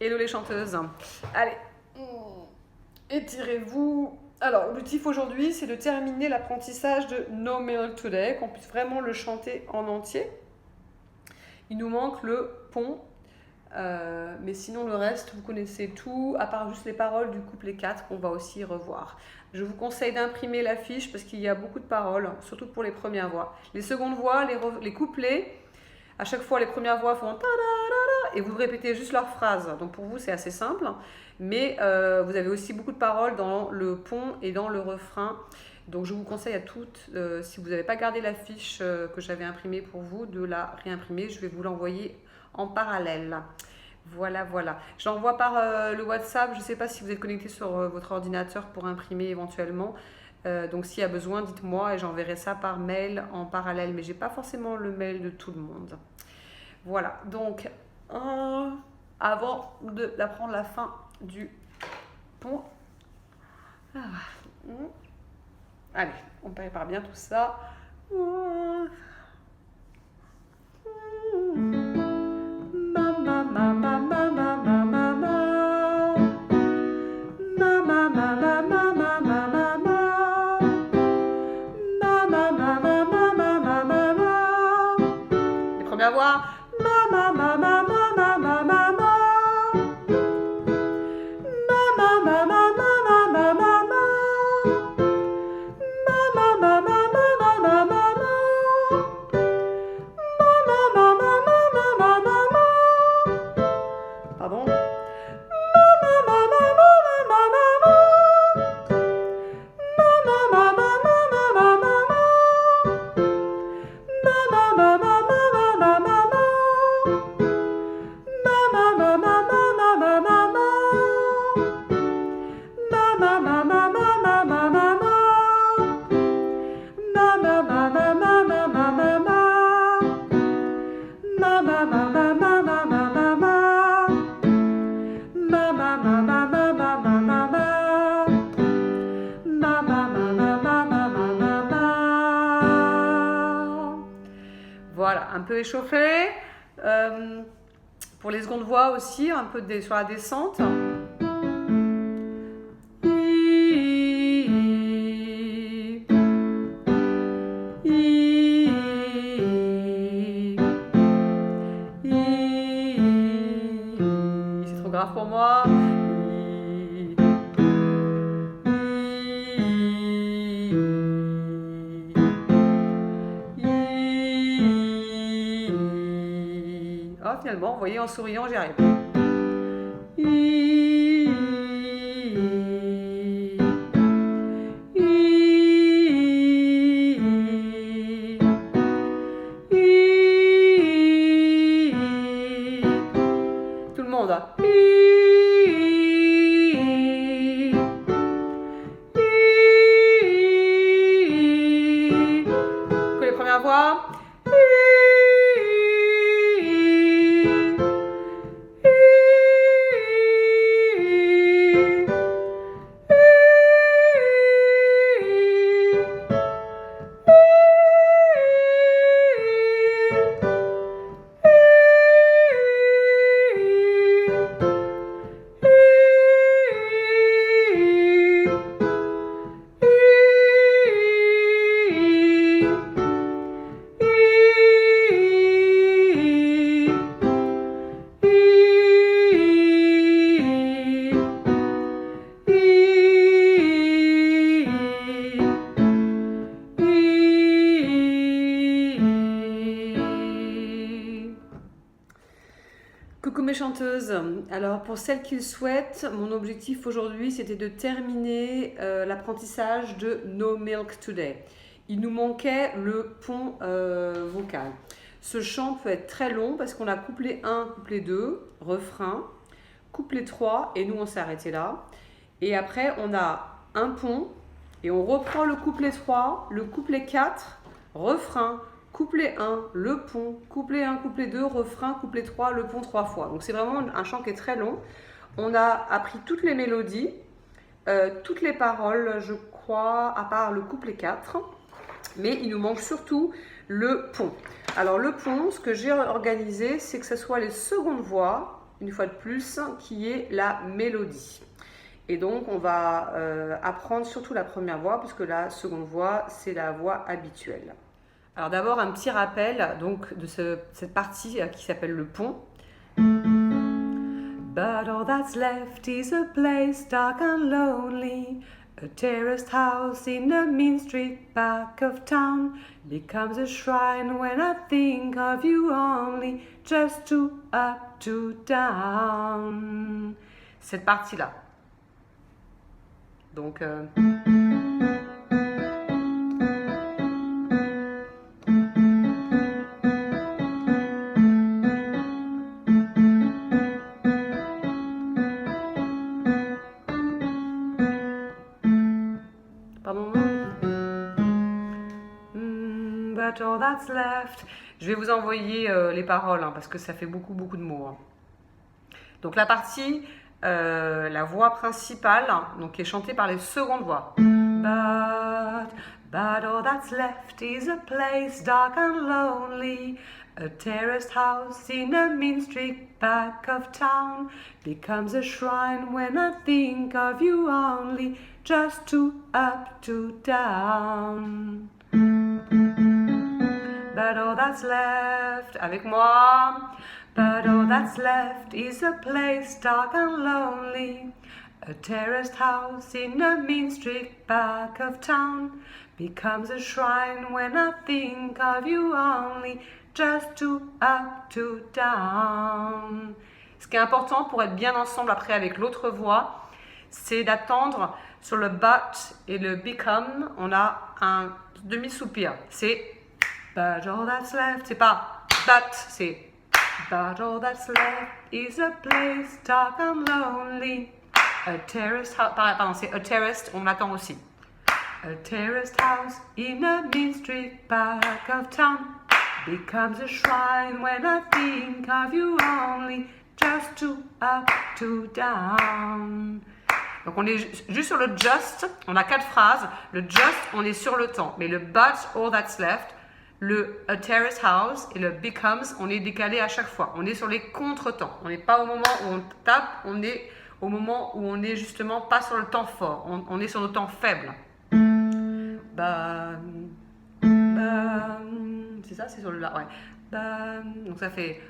Hello les chanteuses. Allez, étirez-vous. Alors, l'objectif aujourd'hui, c'est de terminer l'apprentissage de No Milk Today, qu'on puisse vraiment le chanter en entier. Il nous manque le pont, mais sinon le reste, vous connaissez tout, à part juste les paroles du couplet 4 qu'on va aussi revoir. Je vous conseille d'imprimer la fiche parce qu'il y a beaucoup de paroles, surtout pour les premières voix. Les secondes voix, les couplets, à chaque fois les premières voix font ta-da-da-da et vous répétez juste leur phrase. Donc pour vous c'est assez simple, mais vous avez aussi beaucoup de paroles dans le pont et dans le refrain. Donc je vous conseille à toutes, si vous n'avez pas gardé la fiche que j'avais imprimée pour vous, de la réimprimer. Je vais vous l'envoyer en parallèle. Voilà, voilà. Je l'envoie par le WhatsApp. Je ne sais pas si vous êtes connecté sur votre ordinateur pour imprimer éventuellement. Donc s'il y a besoin, dites-moi et j'enverrai ça par mail en parallèle. Mais je n'ai pas forcément le mail de tout le monde. Voilà, donc avant d'apprendre la fin du pont. Allez, on prépare bien tout ça. Les premières voix. Pardon. Voilà, un peu échauffé. Pour les secondes voix aussi, un peu sur la descente. C'est trop grave pour moi. Oh, finalement, vous voyez, en souriant, j'y arrive. Tout le monde. Que les premières voix. Coucou mes chanteuses. Alors pour celles qui le souhaitent, mon objectif aujourd'hui c'était de terminer l'apprentissage de No Milk Today. Il nous manquait le pont vocal. Ce chant peut être très long parce qu'on a couplet 1, couplet 2, refrain, couplet 3 et nous on s'est arrêté là. Et après on a un pont et on reprend le couplet 3, le couplet 4, refrain, couplet 1, le pont, couplet 1, couplet 2, refrain, couplet 3, le pont 3 fois. Donc c'est vraiment un chant qui est très long. On a appris toutes les mélodies, toutes les paroles, je crois, à part le couplet 4. Mais il nous manque surtout le pont. Alors le pont, ce que j'ai organisé, c'est que ce soit les secondes voix une fois de plus, qui est la mélodie. Et donc, on va apprendre surtout la première voix, puisque la seconde voix, c'est la voix habituelle. Alors d'abord, un petit rappel donc, de cette partie qui s'appelle le pont. But all that's left is a place dark and lonely. A terraced house in a mean street back of town becomes a shrine when I think of you only, just two up, two down. Cette partie-là. Donc... But all that's left. Je vais vous envoyer les paroles parce que ça fait beaucoup de mots. Donc la partie, la voix principale, donc qui est chantée par les secondes voix. But all that's left is a place dark and lonely, a terraced house in a mean street back of town becomes a shrine when I think of you only, just two up, two down. But all that's left, avec moi. But all that's left is a place dark and lonely, a terraced house in a mean street back of town becomes a shrine when I think of you only, just two up, two down. Ce qui est important pour être bien ensemble après avec l'autre voix, c'est d'attendre sur le but et le become, on a un demi-soupir. C'est but all that's left, c'est pas but, c'est but all that's left is a place dark and lonely. A terraced house, pardon, c'est a terraced, on l'attend aussi. A terraced house in a mean street back of town becomes a shrine when I think of you only, just two up, two down. Donc on est juste sur le just, on a 4 phrases. Le just, on est sur le temps, mais le but, all that's left, le a terrace house et le becomes, on est décalé à chaque fois. On est sur les contretemps. On n'est pas au moment où on tape, on est au moment où on est justement pas sur le temps fort. On est sur le temps faible. C'est ça, c'est sur le la, ouais. Donc ça fait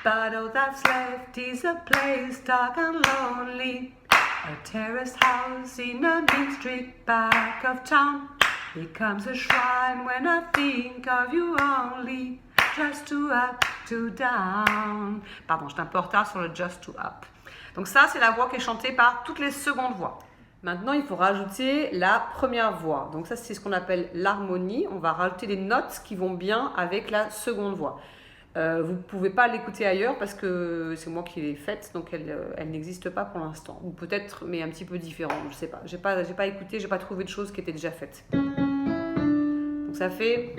but all that's left is a place dark and lonely, a terraced house in a mean street back of town becomes a shrine when I think of you only, just two up, two down. Pardon, j'étais un peu en retard sur le just two up. Donc ça, c'est la voix qui est chantée par toutes les secondes voix. Maintenant, il faut rajouter la première voix. Donc ça, c'est ce qu'on appelle l'harmonie. On va rajouter des notes qui vont bien avec la seconde voix. Vous ne pouvez pas l'écouter ailleurs parce que c'est moi qui l'ai faite, donc elle n'existe pas pour l'instant. Ou peut-être, mais un petit peu différent, je ne sais pas. J'ai pas écouté, j'ai pas trouvé de choses qui étaient déjà faites. Donc ça fait...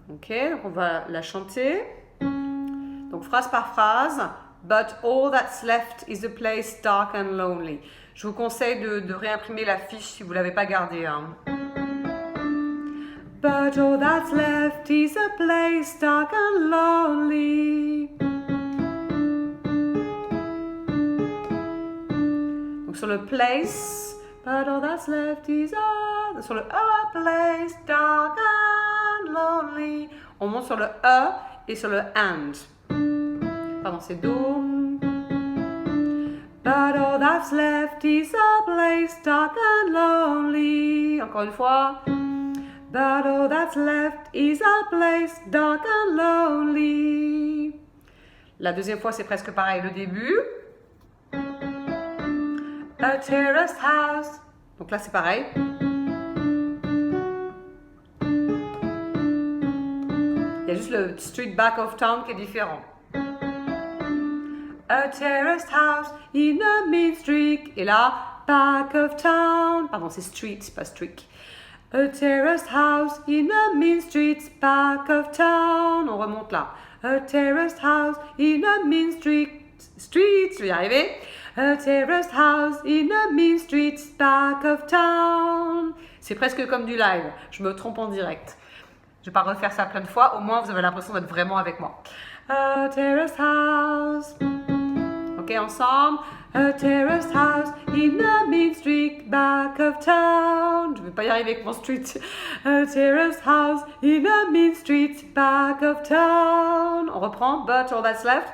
Ok, donc on va la chanter. Donc phrase par phrase. But all that's left is a place dark and lonely. Je vous conseille de réimprimer la fiche si vous ne l'avez pas gardée. Hein. But all that's left is a place dark and lonely. Donc sur le place, but all that's left is sur le a place dark and lonely. On monte sur le e et sur le and. Pardon, c'est do. But all that's left is a place dark and lonely. Encore une fois. But all that's left is a place dark and lonely. La deuxième fois, c'est presque pareil. Le début. A terraced house. Donc là, c'est pareil. Il y a juste le street back of town qui est différent. A terraced house in a mean street. Et là, back of town. Pardon, c'est street, pas street. A terraced house in a mean street back of town. On remonte là. A terraced house in a mean street. Je vais y arriver. A terraced house in a mean street back of town. C'est presque comme du live. Je me trompe en direct. Je vais pas refaire ça plein de fois. Au moins, vous avez l'impression d'être vraiment avec moi. A terraced house. Ok, ensemble. A terraced house in a mean street back of town. Je vais pas y arriver avec mon street. A terraced house in a mean street back of town. On reprend. But all that's left.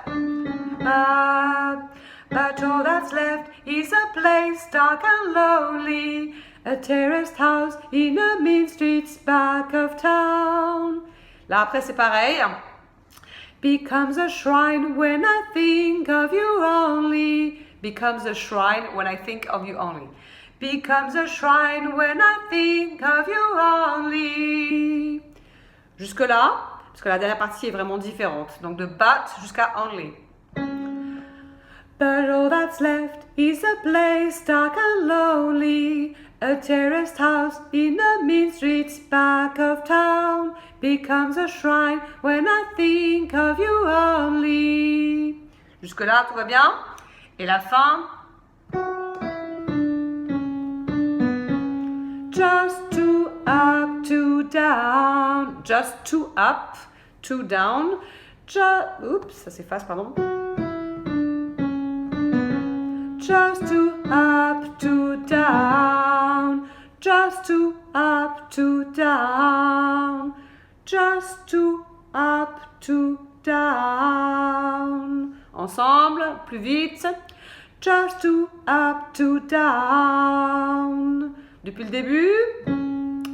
But all that's left is a place dark and lonely. A terraced house in a mean street back of town. Là après c'est pareil. Becomes a shrine when I think of you only. Becomes a shrine when I think of you only. Becomes a shrine when I think of you only. Jusque là, parce que la dernière partie est vraiment différente. Donc de but jusqu'à only. But all that's left is a place dark and lonely. A terraced house in a mean street back of town. Becomes a shrine when I think of you only. Jusque là, tout va bien? Et la fin? Just two up, two down. Just two up, two down. Oups, ça s'efface, pardon. Just two up, two down. Just two up, two down. Just two up, two down. Ensemble, plus vite. Just two up, two down. Depuis le début.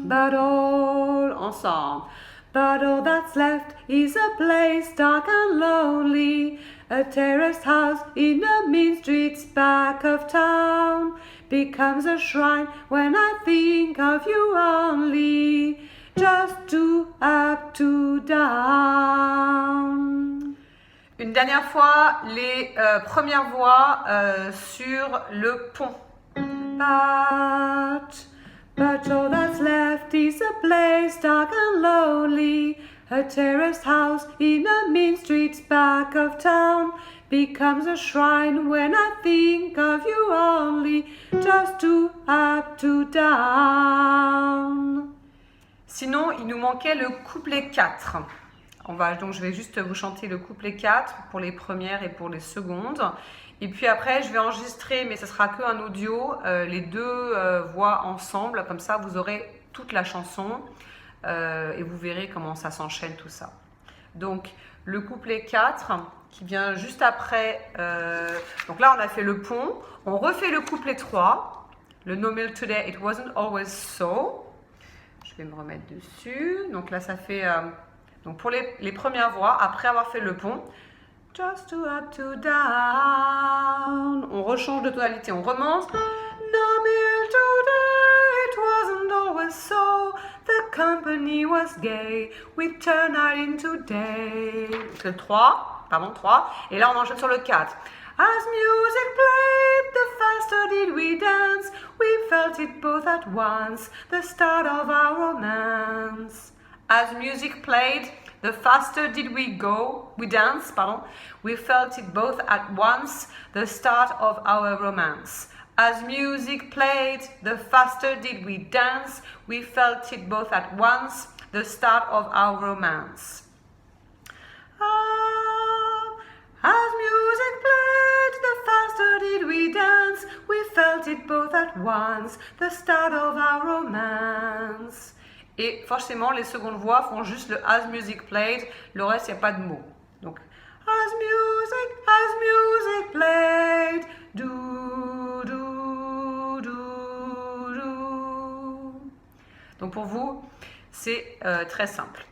But all, ensemble. But all that's left is a place dark and lonely. A terraced house in a mean street back of town. Becomes a shrine when I think of you only. Just two up, two down. Une dernière fois, les premières voix sur le pont. But all that's left is a place dark and lonely. A terraced house in a mean street back of town. Becomes a shrine when I think of you only. Just two up, two down. Sinon, il nous manquait le couplet 4. Donc je vais juste vous chanter le couplet 4 pour les premières et pour les secondes. Et puis après, je vais enregistrer, mais ce sera qu'un audio, les deux voix ensemble. Comme ça, vous aurez toute la chanson et vous verrez comment ça s'enchaîne tout ça. Donc, le couplet 4 qui vient juste après. Donc là, on a fait le pont. On refait le couplet 3. Le No milk today, it wasn't always so. Je vais me remettre dessus. Donc là, ça fait... donc pour les premières voix, après avoir fait le pont, just two up, two down. On rechange de tonalité, on remonte. No milk today, it wasn't always so. The company was gay, we turned night into day. Donc le 3, pardon, 3. Et là, on enchaîne sur le 4. As music played, the faster did we dance. We felt it both at once, the start of our romance. As music played, the faster did we dance, pardon. We felt it both at once, the start of our romance. As music played, the faster did we dance. We felt it both at once, the start of our romance. As music played, the faster did we dance. We felt it both at once, the start of our romance. Et forcément, les secondes voix font juste le as music played, le reste, il n'y a pas de mots. Donc, as music played, do, do, do, do. Donc pour vous, c'est très simple.